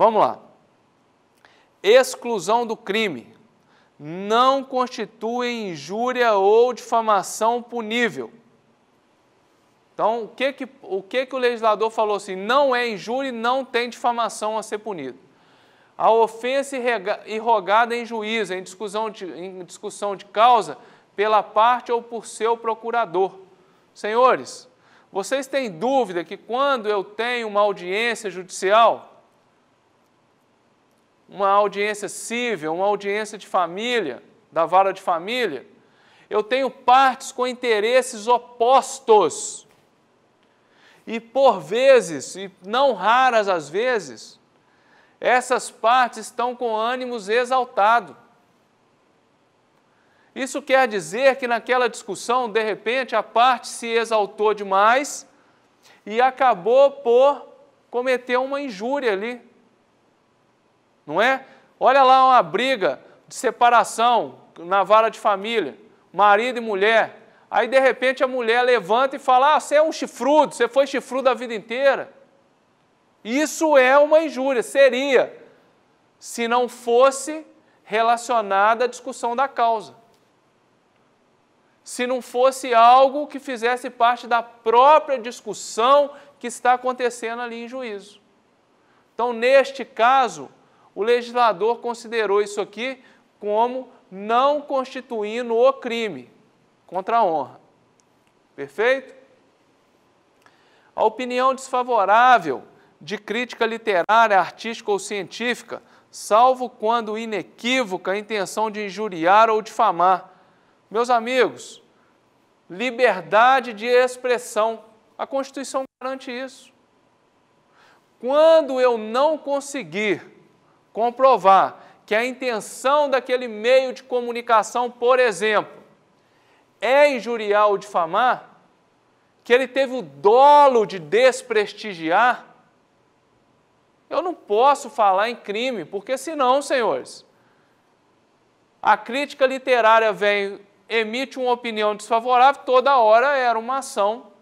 Vamos lá. Exclusão do crime não constitui injúria ou difamação punível. Então, o que o legislador falou assim? Não é injúria e não tem difamação a ser punido. A ofensa irrogada em juízo, em discussão de causa, pela parte ou por seu procurador. Senhores, vocês têm dúvida que quando eu tenho uma audiência judicial, uma audiência civil, uma audiência de família, da vara de família, eu tenho partes com interesses opostos. E por vezes, e não raras as vezes, essas partes estão com ânimos exaltados. Isso quer dizer que naquela discussão, de repente, a parte se exaltou demais e acabou por cometer uma injúria ali. Não é? Olha lá uma briga de separação na vara de família, marido e mulher. Aí, de repente, a mulher levanta e fala, você é um chifrudo, você foi chifrudo a vida inteira. Isso é uma injúria, seria, se não fosse relacionada à discussão da causa. Se não fosse algo que fizesse parte da própria discussão que está acontecendo ali em juízo. Então, neste caso, o legislador considerou isso aqui como não constituindo o crime contra a honra. Perfeito? A opinião desfavorável de crítica literária, artística ou científica, salvo quando inequívoca a intenção de injuriar ou difamar. Meus amigos, liberdade de expressão. A Constituição garante isso. Quando eu não conseguir comprovar que a intenção daquele meio de comunicação, por exemplo, é injuriar ou difamar, que ele teve o dolo de desprestigiar, eu não posso falar em crime, porque senão, senhores, a crítica literária vem, emite uma opinião desfavorável, toda hora era uma ação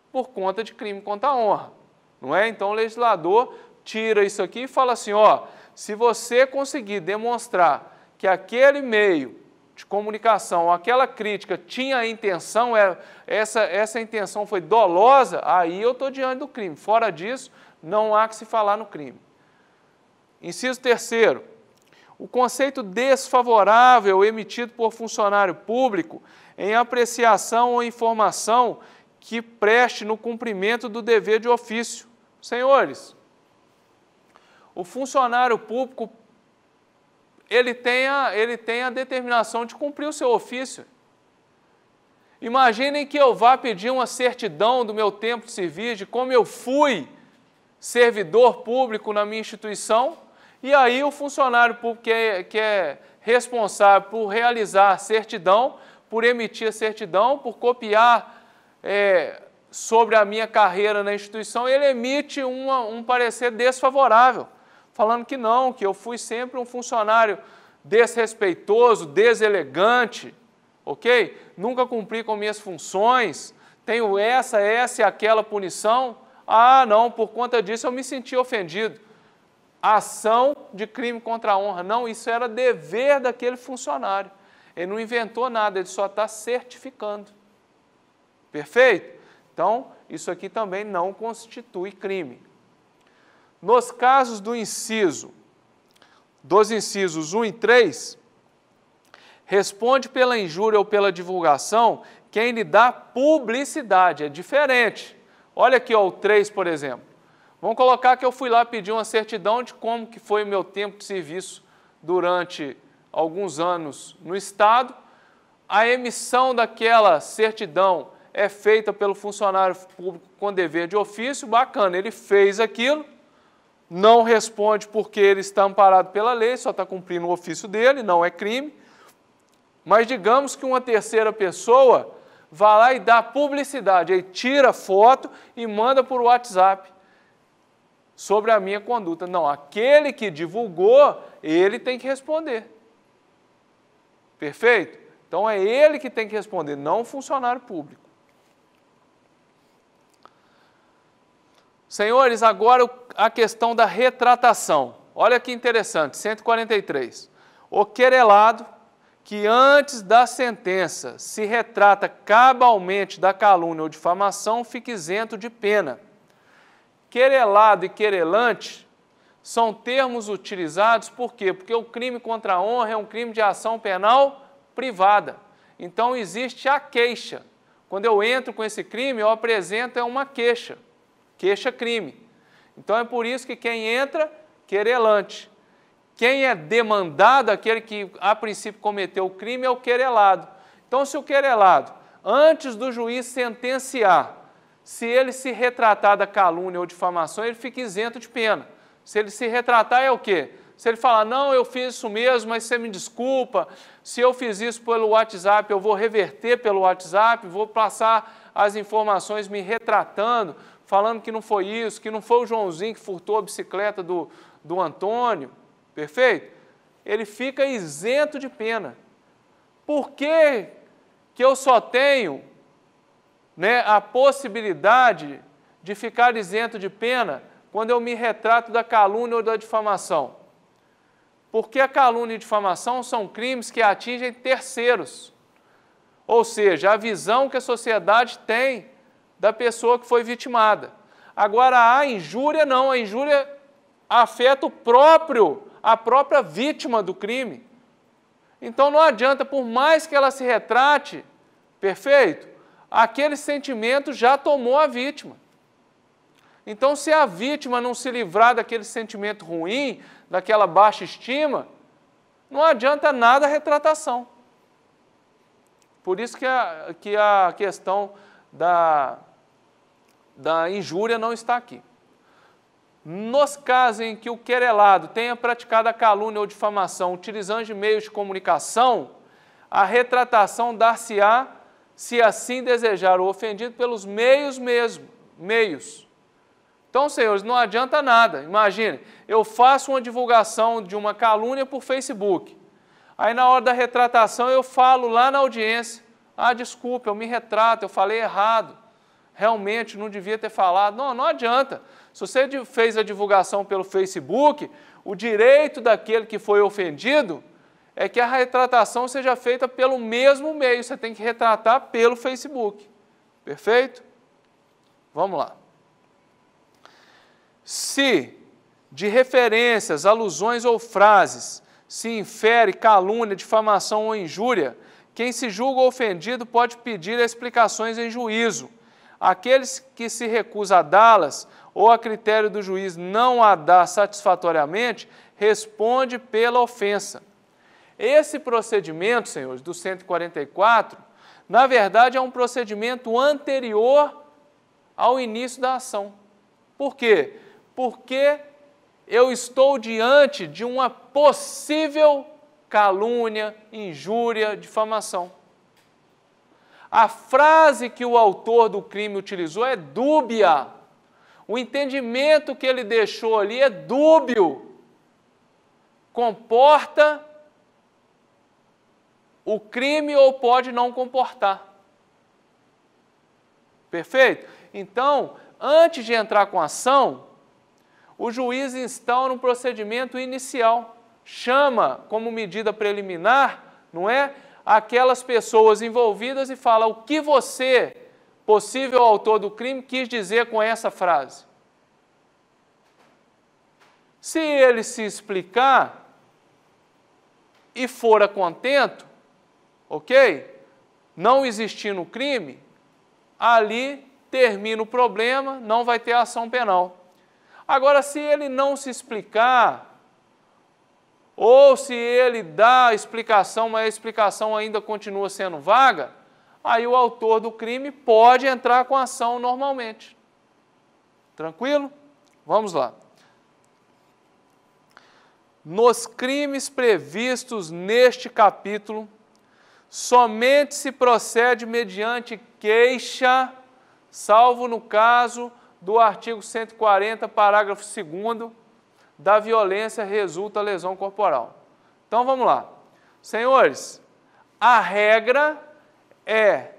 por conta de crime contra a honra, não é? Então o legislador tira isso aqui e fala assim, ó, se você conseguir demonstrar que aquele meio de comunicação, aquela crítica tinha a intenção, essa intenção foi dolosa, aí eu estou diante do crime. Fora disso, não há que se falar no crime. Inciso 3º, o conceito desfavorável emitido por funcionário público em apreciação ou informação que preste no cumprimento do dever de ofício. Senhores, o funcionário público, ele tem a determinação de cumprir o seu ofício. Imaginem que eu vá pedir uma certidão do meu tempo de serviço, de como eu fui servidor público na minha instituição, e aí o funcionário público que é responsável por realizar a certidão, por emitir a certidão, por copiar sobre a minha carreira na instituição, ele emite um parecer desfavorável, falando que não, que eu fui sempre um funcionário desrespeitoso, deselegante, ok? Nunca cumpri com minhas funções, tenho essa e aquela punição. Ah, não, por conta disso eu me senti ofendido. Ação de crime contra a honra. Não, isso era dever daquele funcionário. Ele não inventou nada, ele só está certificando. Perfeito? Então, isso aqui também não constitui crime. Nos casos dos incisos 1 e 3, responde pela injúria ou pela divulgação quem lhe dá publicidade. É diferente. Olha aqui, ó, o 3, por exemplo. Vamos colocar que eu fui lá pedir uma certidão de como que foi o meu tempo de serviço durante alguns anos no Estado. A emissão daquela certidão é feita pelo funcionário público com dever de ofício. Bacana, ele fez aquilo, não responde porque ele está amparado pela lei, só está cumprindo o ofício dele, não é crime. Mas digamos que uma terceira pessoa vai lá e dá publicidade, aí tira foto e manda por WhatsApp sobre a minha conduta. Não, aquele que divulgou, ele tem que responder. Perfeito? Então é ele que tem que responder, não o funcionário público. Senhores, agora a questão da retratação. Olha que interessante, 143. O querelado que antes da sentença se retrata cabalmente da calúnia ou difamação fica isento de pena. Querelado e querelante são termos utilizados por quê? Porque o crime contra a honra é um crime de ação penal privada. Então existe a queixa. Quando eu entro com esse crime, eu apresento uma queixa. Queixa-crime. Então é por isso que quem entra, querelante. Quem é demandado, aquele que a princípio cometeu o crime, é o querelado. Então se o querelado, antes do juiz sentenciar, se ele se retratar da calúnia ou difamação, ele fica isento de pena. Se ele se retratar é o quê? Se ele falar, não, eu fiz isso mesmo, mas você me desculpa, se eu fiz isso pelo WhatsApp, eu vou reverter pelo WhatsApp, vou passar as informações me retratando, falando que não foi isso, que não foi o Joãozinho que furtou a bicicleta do Antônio, perfeito? Ele fica isento de pena. Por que eu só tenho, a possibilidade de ficar isento de pena quando eu me retrato da calúnia ou da difamação? Porque a calúnia e difamação são crimes que atingem terceiros. Ou seja, a visão que a sociedade tem da pessoa que foi vitimada. Agora, a injúria não, a injúria afeta a própria vítima do crime. Então não adianta, por mais que ela se retrate, perfeito? Aquele sentimento já tomou a vítima. Então, se a vítima não se livrar daquele sentimento ruim, daquela baixa estima, não adianta nada a retratação. Por isso que a questão da injúria não está aqui. Nos casos em que o querelado tenha praticado a calúnia ou difamação utilizando de meios de comunicação, a retratação dar-se-á, se assim desejar o ofendido, pelos meios mesmo. Então, senhores, não adianta nada. Imagine, eu faço uma divulgação de uma calúnia por Facebook. Aí, na hora da retratação, eu falo lá na audiência, desculpa, eu me retrato, eu falei errado. Realmente, não devia ter falado. Não adianta. Se você fez a divulgação pelo Facebook, o direito daquele que foi ofendido é que a retratação seja feita pelo mesmo meio. Você tem que retratar pelo Facebook. Perfeito? Vamos lá. Se de referências, alusões ou frases se infere calúnia, difamação ou injúria, quem se julga ofendido pode pedir explicações em juízo. Aqueles que se recusam a dá-las ou a critério do juiz não a dá satisfatoriamente, responde pela ofensa. Esse procedimento, senhores, do 144, na verdade é um procedimento anterior ao início da ação. Por quê? Porque eu estou diante de uma possível calúnia, injúria, difamação. A frase que o autor do crime utilizou é dúbia. O entendimento que ele deixou ali é dúbio. Comporta o crime ou pode não comportar. Perfeito? Então, antes de entrar com a ação, o juiz instaura um procedimento inicial. Chama como medida preliminar, não é? Aquelas pessoas envolvidas e fala o que você, possível autor do crime, quis dizer com essa frase. Se ele se explicar e for a contento, ok? Não existindo crime, ali termina o problema, não vai ter ação penal. Agora, se ele não se explicar, ou se ele dá a explicação, mas a explicação ainda continua sendo vaga, aí o autor do crime pode entrar com a ação normalmente. Tranquilo? Vamos lá. Nos crimes previstos neste capítulo, somente se procede mediante queixa, salvo no caso do artigo 140, parágrafo 2º, da violência resulta lesão corporal. Então, vamos lá. Senhores, a regra é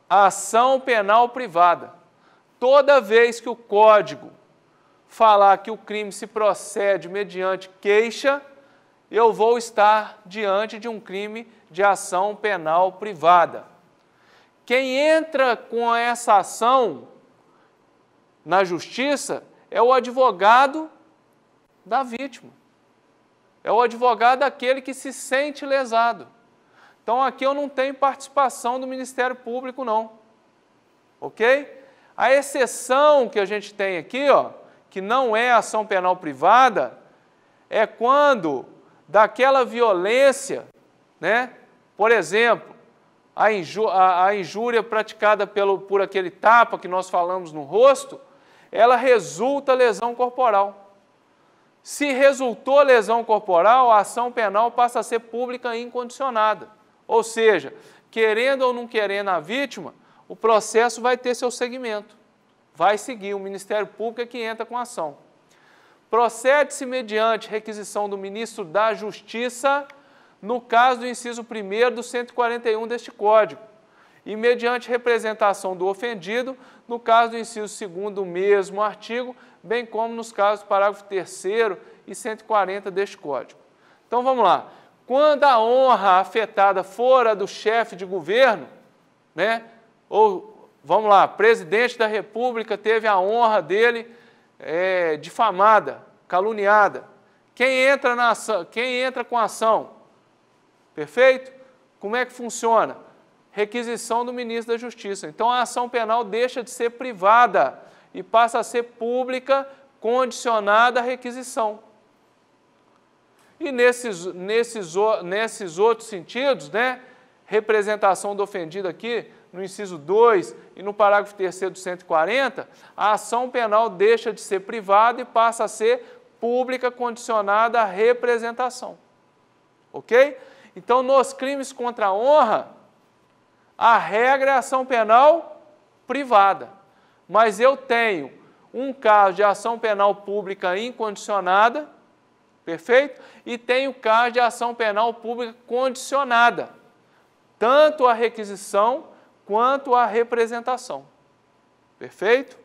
a ação penal privada. toda vez que o Código falar que o crime se procede mediante queixa, eu vou estar diante de um crime de ação penal privada. Quem entra com essa ação na justiça é o advogado da vítima. É o advogado daquele que se sente lesado. Então, aqui eu não tenho participação do Ministério Público, não. Ok? A exceção que a gente tem aqui, ó, que não é ação penal privada, é quando daquela violência, né? Por exemplo, a injúria praticada por aquele tapa que nós falamos no rosto, ela resulta lesão corporal. Se resultou lesão corporal, a ação penal passa a ser pública e incondicionada. Ou seja, querendo ou não querendo a vítima, o processo vai ter seu segmento. Vai seguir, o Ministério Público é que entra com a ação. Procede-se mediante requisição do ministro da Justiça, no caso do inciso 1º do 141 deste Código, e mediante representação do ofendido, no caso do inciso 2º do mesmo artigo, bem como nos casos do parágrafo 3º e 140 deste Código. Então, vamos lá. Quando a honra afetada for a do chefe de governo, né, ou, vamos lá, presidente da República teve a honra dele difamada, caluniada. Quem entra na ação, quem entra com a ação? Perfeito? Como é que funciona? Requisição do ministro da Justiça. Então, a ação penal deixa de ser privada e passa a ser pública, condicionada à requisição. E nesses outros sentidos, né, representação do ofendido aqui, no inciso 2 e no parágrafo 3º do 140, a ação penal deixa de ser privada e passa a ser pública, condicionada à representação. Ok? Então, nos crimes contra a honra, a regra é a ação penal privada. Mas eu tenho um caso de ação penal pública incondicionada, perfeito? E tenho caso de ação penal pública condicionada, tanto à requisição quanto à representação. Perfeito?